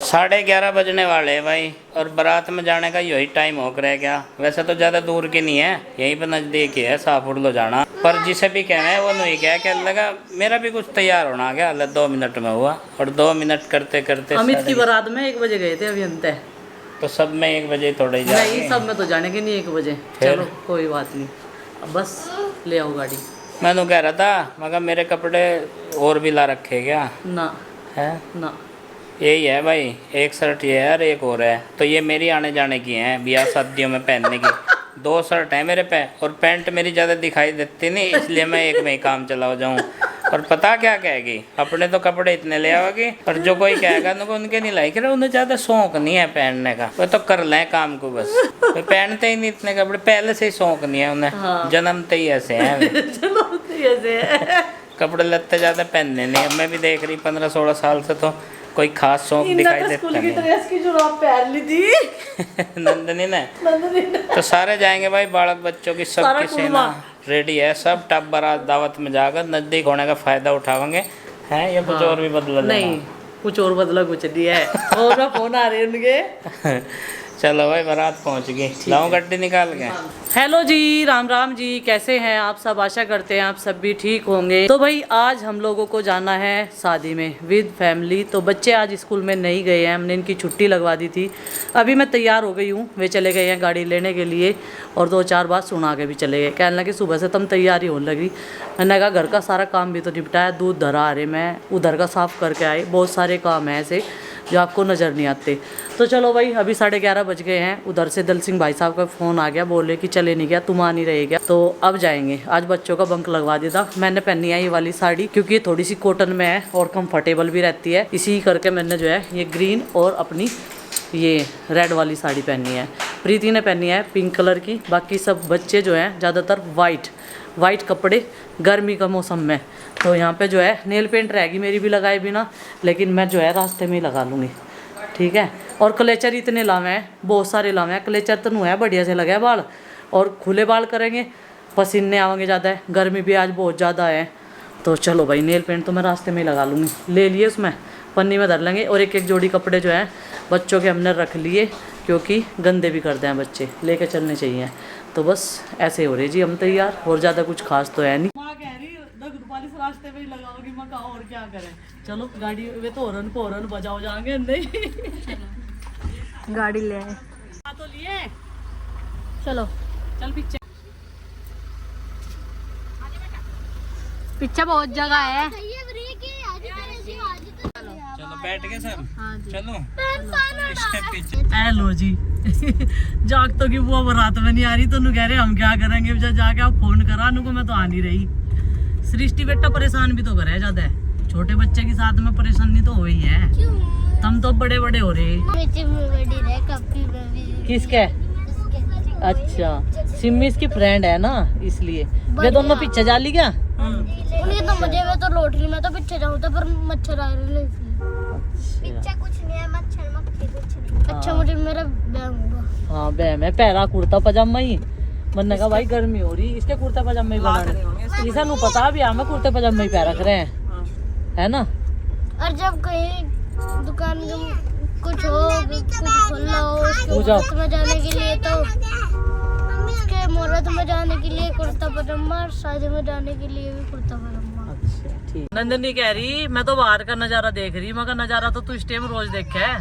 11:30 बजने वाले हैं भाई, और बारात में जाने का यही टाइम हो रहा है क्या। वैसे तो ज़्यादा दूर की नहीं है, यहीं पर नज़दीक ही है, सापुर लो जाना। पर जिसे भी कहना है वो नहीं क्या लगा। मेरा भी कुछ तैयार होना गया, 2 मिनट में हुआ, और 2 मिनट करते करते अमित की बारात में 1 बजे गए थे अभी अंत है। तो सब में 1 बजे थोड़े ही नहीं, सब में तो जाने के नहीं 1 बजे। चलो कोई बात नहीं, अब बस ले आओ गाड़ी। मैं तो कह रहा था मगर मेरे कपड़े और भी ला रखे क्या ना है ना, यही है भाई, एक शर्ट ये है और एक और है, तो ये मेरी आने जाने की हैं, ब्याह शादियों में पहनने की। 2 शर्ट है मेरे पे, और पैंट मेरी ज़्यादा दिखाई देती नहीं, इसलिए मैं एक में ही काम चला हो जाऊँ। और पता क्या कहेगी, अपने तो कपड़े इतने ले आओगी, और जो कोई कहेगा उनको उनके नहीं लाइक रहे, उन्हें ज़्यादा शौक नहीं है पहनने का, वो तो कर लें काम को बस, वो पहनते ही नहीं इतने कपड़े, पहले से ही शौक नहीं है उन्हें। हाँ। जन्मते ही ऐसे हैं चलो ऐसे है। कपड़े लगते ज़्यादा पहनने नहीं। अब मैं भी देख रही 15-16 साल से तो कोई खास शौक दिखाई देता स्कूल की नहीं। ड्रेस की जुराब पहन ली थी नंदनी ने तो सारे जाएंगे भाई, बालक बच्चों की सब की सेना रेडी है, सब टब बारात दावत में जाकर नजदीक होने का फायदा उठाएंगे। हैं या कुछ और भी बदला नहीं, कुछ और बदला कुछ नहीं है। और फोन आ रहे हैं उनके। चलो भाई, बारात पहुंच गई, लाओ गड्डी निकाल के। हेलो जी, राम राम जी, कैसे हैं आप सब। आशा करते हैं आप सब भी ठीक होंगे। तो भाई आज हम लोगों को जाना है शादी में विद फैमिली। तो बच्चे आज स्कूल में नहीं गए हैं, हमने इनकी छुट्टी लगवा दी थी। अभी मैं तैयार हो गई हूँ, वे चले गए हैं गाड़ी लेने के लिए, और 2-4 बात सुना के भी चले गए। कहने लगे सुबह से तुम तैयारी होने लगी। मैंने कहा घर का सारा काम भी तो निपटाया, दूध धरा आ रहे, मैं उधर का साफ़ करके आई, बहुत सारे काम हैं ऐसे जो आपको नज़र नहीं आते। तो चलो भाई, अभी 11:30 बज गए हैं। उधर से दल सिंह भाई साहब का फ़ोन आ गया, बोले कि चले नहीं गया, तुम आ नहीं रहे क्या। तो अब जाएंगे। आज बच्चों का बंक लगवा दिया था। मैंने पहनी है ये वाली साड़ी, क्योंकि ये थोड़ी सी कॉटन में है और कंफर्टेबल भी रहती है, इसी करके मैंने जो है ये ग्रीन और अपनी ये रेड वाली साड़ी पहनी है। प्रीति ने पहनी है पिंक कलर की, बाकी सब बच्चे जो हैं ज़्यादातर वाइट कपड़े गर्मी का मौसम में। तो यहाँ पे जो है नेल पेंट रहेगी मेरी भी लगाए बिना, लेकिन मैं जो है रास्ते में ही लगा लूँगी, ठीक है। और क्लेचर इतने लावे हैं, बहुत सारे लावे हैं क्लेचर, तनु है बढ़िया से लगे बाल, और खुले बाल करेंगे, पसीने आवेंगे ज़्यादा है, गर्मी भी आज बहुत ज़्यादा है। तो चलो भाई, नेल पेंट तो मैं रास्ते में ही लगा लूँगी, ले लिए उसमें पन्नी में धर लेंगे। और एक जोड़ी कपड़े जो हैं बच्चों के हमने रख लिए, क्योंकि गंदे भी करते हैं बच्चे, लेके चलने चाहिए। तो बस ऐसे हो रहे जी हम तैयार, और ज़्यादा कुछ खास तो है नहीं। माँ कह रही रास्ते में ही लगाओगी, मैं कहा और क्या करें। चलो गाड़ी में तो हॉर्न बजाओ जाएंगे। नहीं गाड़ी ले आए, तो लिए चलो चल पीछे। पीछे बहुत जगह है। चलो बैठ गए सब, चलो हेलो जी। जागतों की बुआ बारात में नहीं आ रही, तो कह रहे हम क्या करेंगे। जब जाके आप फोन करा को, मैं तो आ नहीं रही। सृष्टि बेटा परेशान भी तो करे ज्यादा, छोटे बच्चे के साथ में परेशानी तो हो ही है। तुम तो बड़े बड़े हो रहे। किसके? अच्छा, सिम्मी इसकी फ्रेंड है ना, इसलिए। वे दोनों पीछे जा ली क्या? उन्हें तो मजे में तो लौट रही, मैं तो पीछे जाऊँ तो पर मच्छर आ रहे। पीछे कुछ नहीं है, मच्छर मक्खी कुछ नहीं। अच्छा मुझे मेरा बैम होगा। हाँ बैम है, पहला कुर्ता पजामा ही। मैंने कहा भाई गर्मी हो रही, इसके कुर्ता पजामा ही बनाने, इसे पता भी हमें कुर्ते पजामा ही पहन रख रहे हैं, है ना। और जब कहीं दुकान कुछ हो, कुछ खुला हो, मुहूर्त में जाने के लिए तो उसके मुहूर्त में जाने के लिए कुर्ता पजामा, और शादी में जाने के लिए भी कुर्ता पजामा। अच्छा ठीक। नंदनी कह रही मैं तो बाहर का नजारा देख रही, मगर नजारा तो तू इस टाइम रोज देखे है।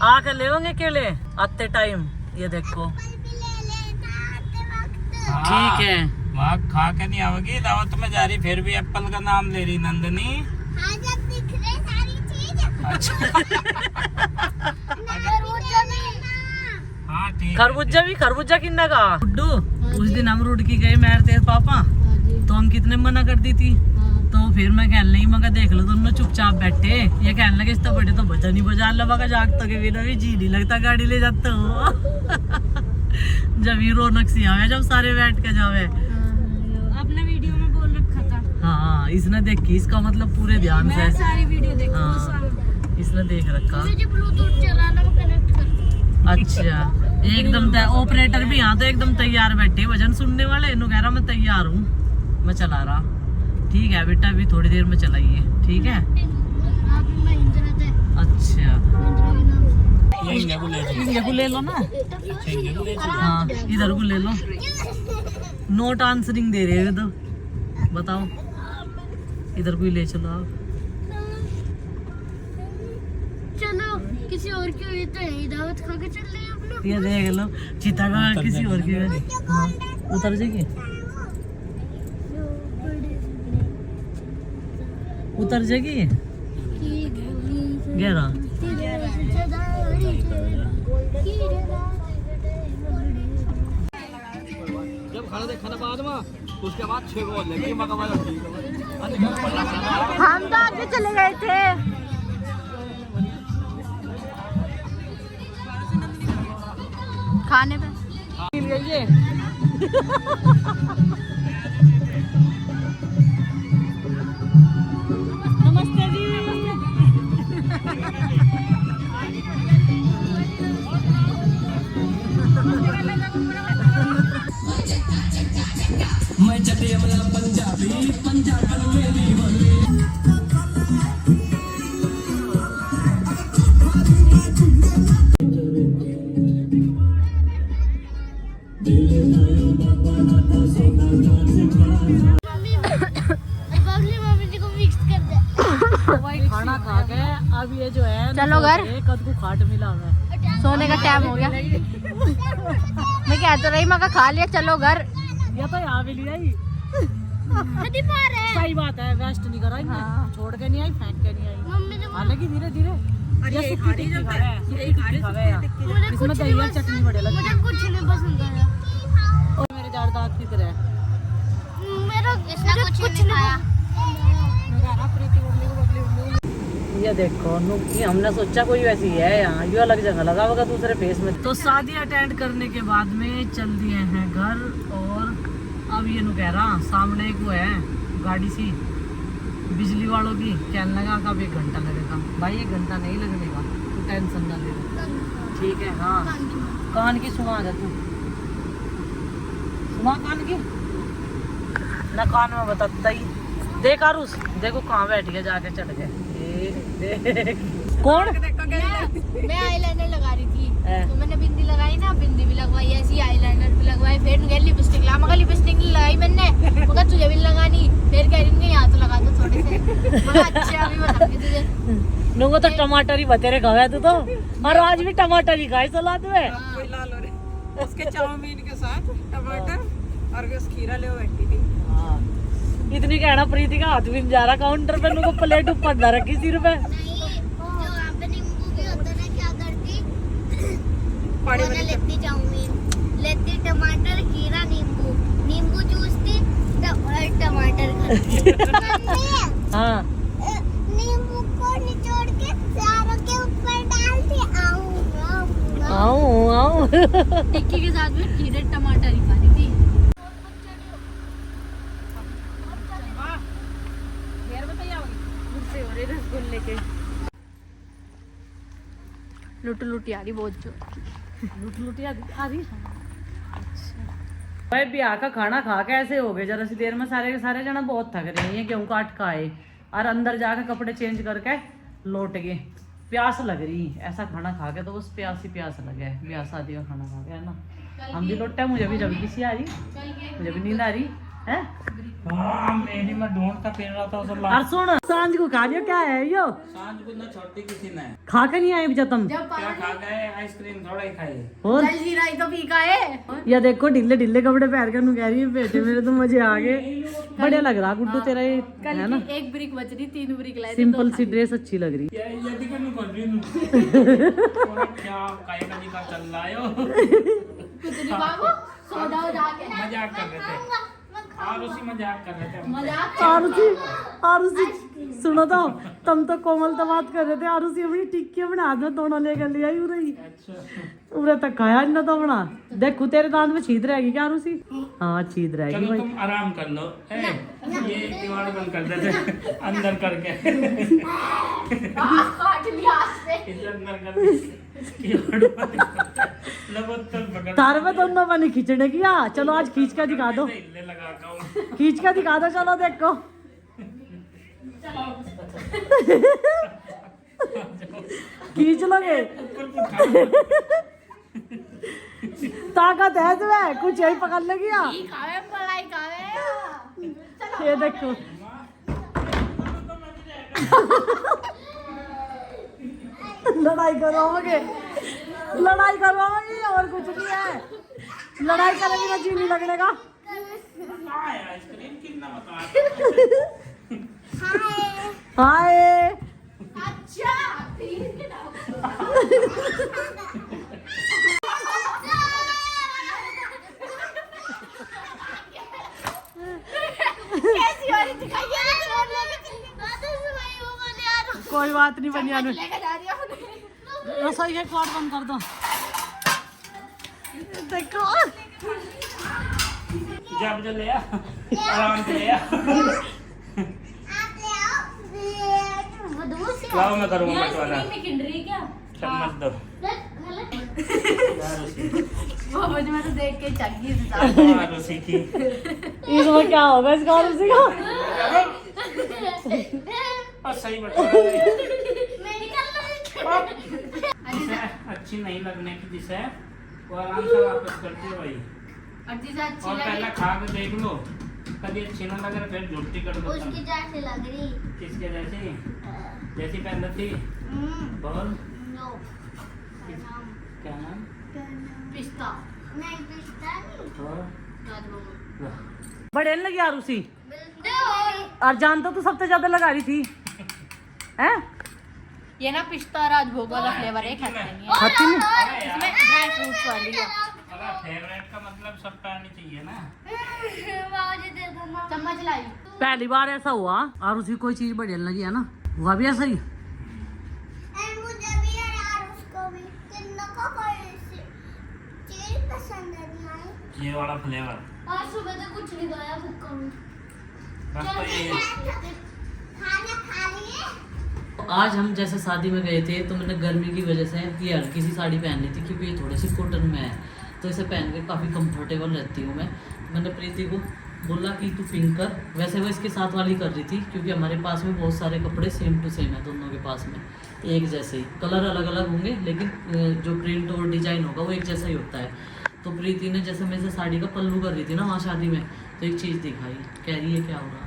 आके ले होंगे केले आते टाइम, ये देखो ठीक है। वहाँ खा के नहीं आओगी, दावत में जा रही फिर भी एप्पल का नाम ले रही नंदनी। अच्छा हाँ ठीक। खरबूजा किन्ना का गुड्डू, उस दिन हम रुड़ की गए मेरे तेरे पापा, तो हम कितने मना कर दी थी। तो फिर मैं कहने लगी, मगर देख लो दोनों चुपचाप बैठे। ये कहने लगे इस तो बड़े तो बजा नहीं बजा लगा, जागता के बिना भी जी नहीं लगता गाड़ी ले जाते हो। जब ही रौनक सी आवे, जब सारे बैठ के जावे। आपने वीडियो में बोल रखा था। हाँ इसने देखी, इसका मतलब पूरे ध्यान से सारी वीडियो देखी। हाँ इसने देख रखा। मुझे ब्लूटूथ चलाना कनेक्ट कर। अच्छा एकदम ऑपरेटर भी यहाँ तो एकदम तैयार बैठे, भजन सुनने वाले। इन्हों कह रहा मैं तैयार हूँ, मैं चला रहा। ठीक है बेटा, अभी थोड़ी देर में चलाइए, ठीक है। आप महिंद्रा थे। अच्छा इनके को ले लो ना। हाँ इधर को ले लो। नोट आंसरिंग दे रहे हो तो बताओ, इधर को ही ले चलो आप। चलो किसी और की हुई तो यही दावत खा के चल रहे हैं हम लोग। ये देख लो चिता का किसी और की। हाँ उतर जाएगी, उतर जाएगी। गहरा जब खाना बाद में उसके बाद 6 गोल लेके मका ठीक हम तो आगे चले गए थे। खाने पे ये नमस्ते जी। मैं चटे वाला पंजाबी पंजाब मेरी बोली। मम्मी जी को मिक्स कर दे। भाई खाना खा के अब ये जो है चलो घर। कद को खाट मिला हमें, सोने का टाइम हो गया। मैं कह तो रही मैं कहा खा लिया चलो घर। ये तो यहाँ भी लिया ही। सही बात है, वेस्ट नहीं करा इनने। छोड़ के नहीं आई, फेंक के नहीं आई। मम्मी ने हालांकि धीरे धीरे ये सुखी टिक्की खा रहे हैं, सुखी टिक्की खा रहे हैं। इसमें दही और चटनी बड़े लगती मुझे कुछ नहीं पसंद आया। और मेरे जार दांत की तरह मेरा मुझे कुछ नहीं खाया। ये देखो ये हमने सोचा कोई वैसी है यहाँ, ये अलग जगह लगा होगा दूसरे फेस में। तो शादी अटेंड करने के बाद में चल दिए हैं घर। और अब ये नु कह रहा सामने एक वो है गाड़ी सी बिजली वालों की, कहने लगा कब 1 घंटा लगेगा। भाई 1 घंटा नहीं लगने का, तू टेंशन ना ले। ठीक है हाँ कान की सुना जा तू, सुना कान की ना, कान में बताता ही। देख आरुष देखो कहाँ बैठ गया, जाके चढ़ गए। कौन मैं आईलाइनर लगा रही थी है? तो मैंने बिंदी लगाई ना, बिंदी भी लगवाई, ऐसी आईलाइनर भी लगवाई। फिर मुझे लिपस्टिक ला, मगर लिपस्टिक नहीं लगाई मैंने, मगर तुझे भी लगानी। फिर कह रही यहाँ तो लगा दो थोड़े से। मगर अच्छा अभी बताऊंगी तुझे। नुंगो तो टमाटर ही बतेरे खावे तू तो, और आज भी टमाटर ही खाए सलाद में। कोई लाल हो रहे उसके चाउमीन के साथ टमाटर और उस खीरा ले बैठी थी। हाँ। इतनी कहना प्रीति का हाथ भी नहीं जा रहा काउंटर पे, नुंगो प्लेट ऊपर ना रखी सिर पे। नहीं जो वहाँ पे नींबू भी होता ना, क्या करती पानी वो ना वाली लेती चाउमीन, लेती टमाटर खीरा नींबू, नींबू चूसती टमाटर खाती। हाँ नींबू को निचोड़ के चारों के ऊपर डालती। आओ आओ टिक्की के साथ में खीरे टमाटर ही खा रही थी। लुट लुट यारी बहुत जो लुट लुटी आ रही। भाई ब्याह का खाना खा के ऐसे हो गए, जरा सी देर में सारे के सारे जना बहुत थक रहे हैं, गेहूं काट खाए और अंदर जाके कपड़े चेंज करके लौट गए। प्यास लग रही, ऐसा खाना खा के तो बस प्यास ही प्यास लगे। ब्याह शादी का खाना खा के है ना, हम भी लौटे। मुझे भी जब किसी आ रही, मुझे भी नींद आ रही है। मेरी मैं ढूंढता फिर रहा था उसे और सुन सांझ को खा लियो, क्या है यो सांझ को ना छोटी किसी ने खा के नहीं आए जब तुम। क्या खा गए, आइसक्रीम थोड़ा ही खाई। और तो पीका है। या देखो ढीले ढीले कपड़े पहन कर कह रही है बेटे मेरे तो मजे आ गए। बढ़िया लग रहा गुड्डू तेरा ये है ना, एक ब्रिक बच रही, 3 ब्रिक लाई। सिंपल सी ड्रेस अच्छी लग रही। क्या कायका का चल रहा है कुछ नहीं बाबू, सो जाओ जाके। मजाक कर रहे थे और उसी मजाक कर रहे थे। मजाक आरुषि सुनो तो, तुम तो कोमल तो बात कर रहे थे। आरुषि अपनी टिक्की अपने हाथ में दोनों लेकर ले आई उरे ही। उरे तक खाया इन्हें तो अपना। देखो तेरे दांत में छीद रहेगी क्या आरुषि? हाँ छीद रहेगी चलो भाई। तुम आराम कर लो। ये किवाड़ बंद कर देते अंदर करके। काट लिया हाथ से। इसे अंदर कर दे। किवाड़ बंद कर दे। लगोतल पकड़। तार में दोनों बने खींचने की। चलो आज खींच कर दिखा दो, हिले लगा का खींच कर दिखा दो। चलो देखो खींच लोगे ताकत है तुम्हें, कुछ यही पकड़ लेगी यार। ये देखो लड़ाई करवाओगे, लड़ाई करवाओगे और कुछ नहीं है। लड़ाई करेगी ना चीनी लगने का। हाय कोई बात नहीं बनिया रसोई का क्वाड बंद कर दो। देखो जब जो ले आराम से ले लाओ मैं करूँगा मत वाला चम्मच दो मैं तो देख के चगी सीखी इसमें क्या होगा इसका और उसी का सही बता अच्छी नहीं लगने की जिसे वो आराम से वापस करते हो भाई। और पहले खा के देख लो, कभी अच्छी ना लगे फिर झूठी कर दो। उसकी जैसे लग रही। किसके जैसी? जैसी पहले थी। बोल नो क्या नाम? पिस्ता नहीं, पिस्ता नहीं। और बड़े लगी यार उसी और जान तो तू सबसे ज्यादा लगा रही थी हैं? ये ना पिस्ता राजभोग वाला फ्लेवर है, खाते नहीं है। खाती नहीं? इसमें ड्राई फ्रूट्स वाली है। फेवरेट का मतलब सबका आनी चाहिए ना। चम्मच लाई। पहली बार ऐसा हुआ और उसी कोई चीज बढ़िया लगी है ना, हुआ भी ऐसा ही। मुझे भी यार उसको भी किन्नों को कोई चीज पसंद नहीं आई। ये वाला फ्लेवर आज सुबह तो कुछ नहीं खाया भूखा हूँ। बस तो ये खाना खा लिए। आज हम जैसे शादी में गए थे तो मैंने गर्मी की वजह से ये हल्की सी साड़ी पहनी थी क्योंकि ये थोड़ी सी कॉटन में है तो इसे पहन के काफ़ी कंफर्टेबल रहती हूँ मैं। मैंने प्रीति को बोला कि तू पिंक कर, वैसे वो इसके साथ वाली कर रही थी क्योंकि हमारे पास में बहुत सारे कपड़े सेम टू सेम है दोनों के पास में, एक जैसे ही, कलर अलग अलग होंगे लेकिन जो प्रिंट और डिजाइन होगा वो एक जैसा ही होता है। तो प्रीति ने जैसे मेरे से साड़ी का पल्लू कर रही थी ना वहाँ शादी में, तो एक चीज़ दिखाई, कह रही है क्या हो रहा,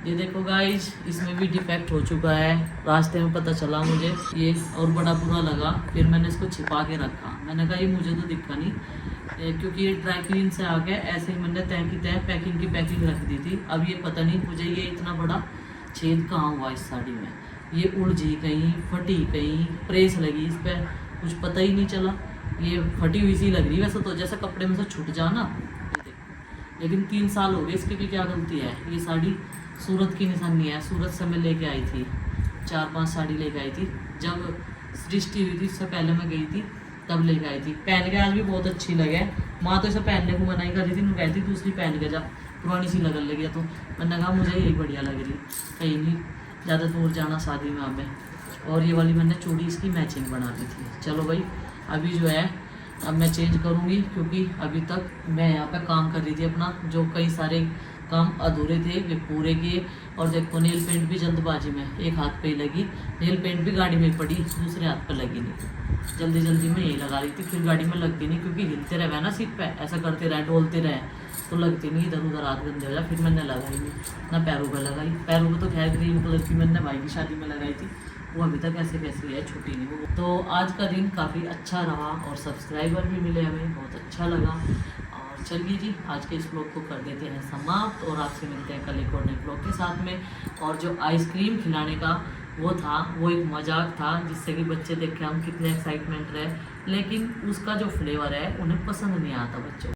ये देखो गाइज, इसमें भी डिफेक्ट हो चुका है। रास्ते में पता चला मुझे ये और बड़ा बुरा लगा, फिर मैंने इसको छिपा के रखा। मैंने कहा ये मुझे तो दिखा नहीं क्योंकि ये ड्राई क्लीन से आ गया, ऐसे ही मैंने तय की तय पैकिंग की पैकिंग रख दी थी। अब ये पता नहीं मुझे ये इतना बड़ा छेद कहाँ हुआ इस साड़ी में, ये उलझी कहीं, फटी कहीं, प्रेस लगी इस पर, कुछ पता ही नहीं चला। ये फटी हुई सी लग रही वैसे तो, जैसे कपड़े में से छूट जाना, ये देखो। लेकिन 3 साल हो गए, इसकी भी क्या गलती है। ये साड़ी सूरत की निशानी है, सूरत से मैं लेके आई थी, 4-5 साड़ी लेके आई थी। जब सृष्टि हुई थी इससे पहले मैं गई थी तब लेके आई थी। पहन के आज भी बहुत अच्छी लगे, माँ तो इसे पहनने को मना ही कर रही थी, मैं कहती दूसरी पहन के जब पुरानी सी लगने लगी तो मैंने कहा मुझे यही बढ़िया लग रही, कहीं नहीं ज़्यादा दूर जाना शादी में हमें। और ये वाली मैंने चूड़ी इसकी मैचिंग बना दी थी। चलो भाई अभी जो है अब मैं चेंज करूँगी क्योंकि अभी तक मैं यहाँ पे काम कर रही थी अपना, जो कई सारे काम अधूरे थे वे पूरे किए। और देखो नेल पेंट भी जल्दबाजी में एक हाथ पे ही लगी, नेल पेंट भी गाड़ी में पड़ी, दूसरे हाथ पे लगी नहीं, जल्दी जल्दी में यही लगा रही थी, फिर गाड़ी में लगती नहीं क्योंकि हिलते रहे ना सीट पे, ऐसा करते रहे डोलते रहे तो लगती नहीं, इधर उधर हाथ गंदे हो जाए। फिर मैंने लगाई नहीं ना पैरों पर लगाई, पैरों पर तो खैर ग्रीन कलर की मैंने भाई की शादी में लगाई थी, वो अभी तक ऐसे कैसे है, छुट्टी नहीं वो। तो आज का दिन काफ़ी अच्छा रहा और सब्सक्राइबर भी मिले हमें, बहुत अच्छा लगा। और चलिए जी आज के इस ब्लॉग को कर देते हैं समाप्त और आपसे मिलते हैं कल एक और नए ब्लॉग के साथ में। और जो आइसक्रीम खिलाने का वो था वो एक मजाक था जिससे कि बच्चे देख के हम कितने एक्साइटमेंट रहे, लेकिन उसका जो फ्लेवर है उन्हें पसंद नहीं आता बच्चों।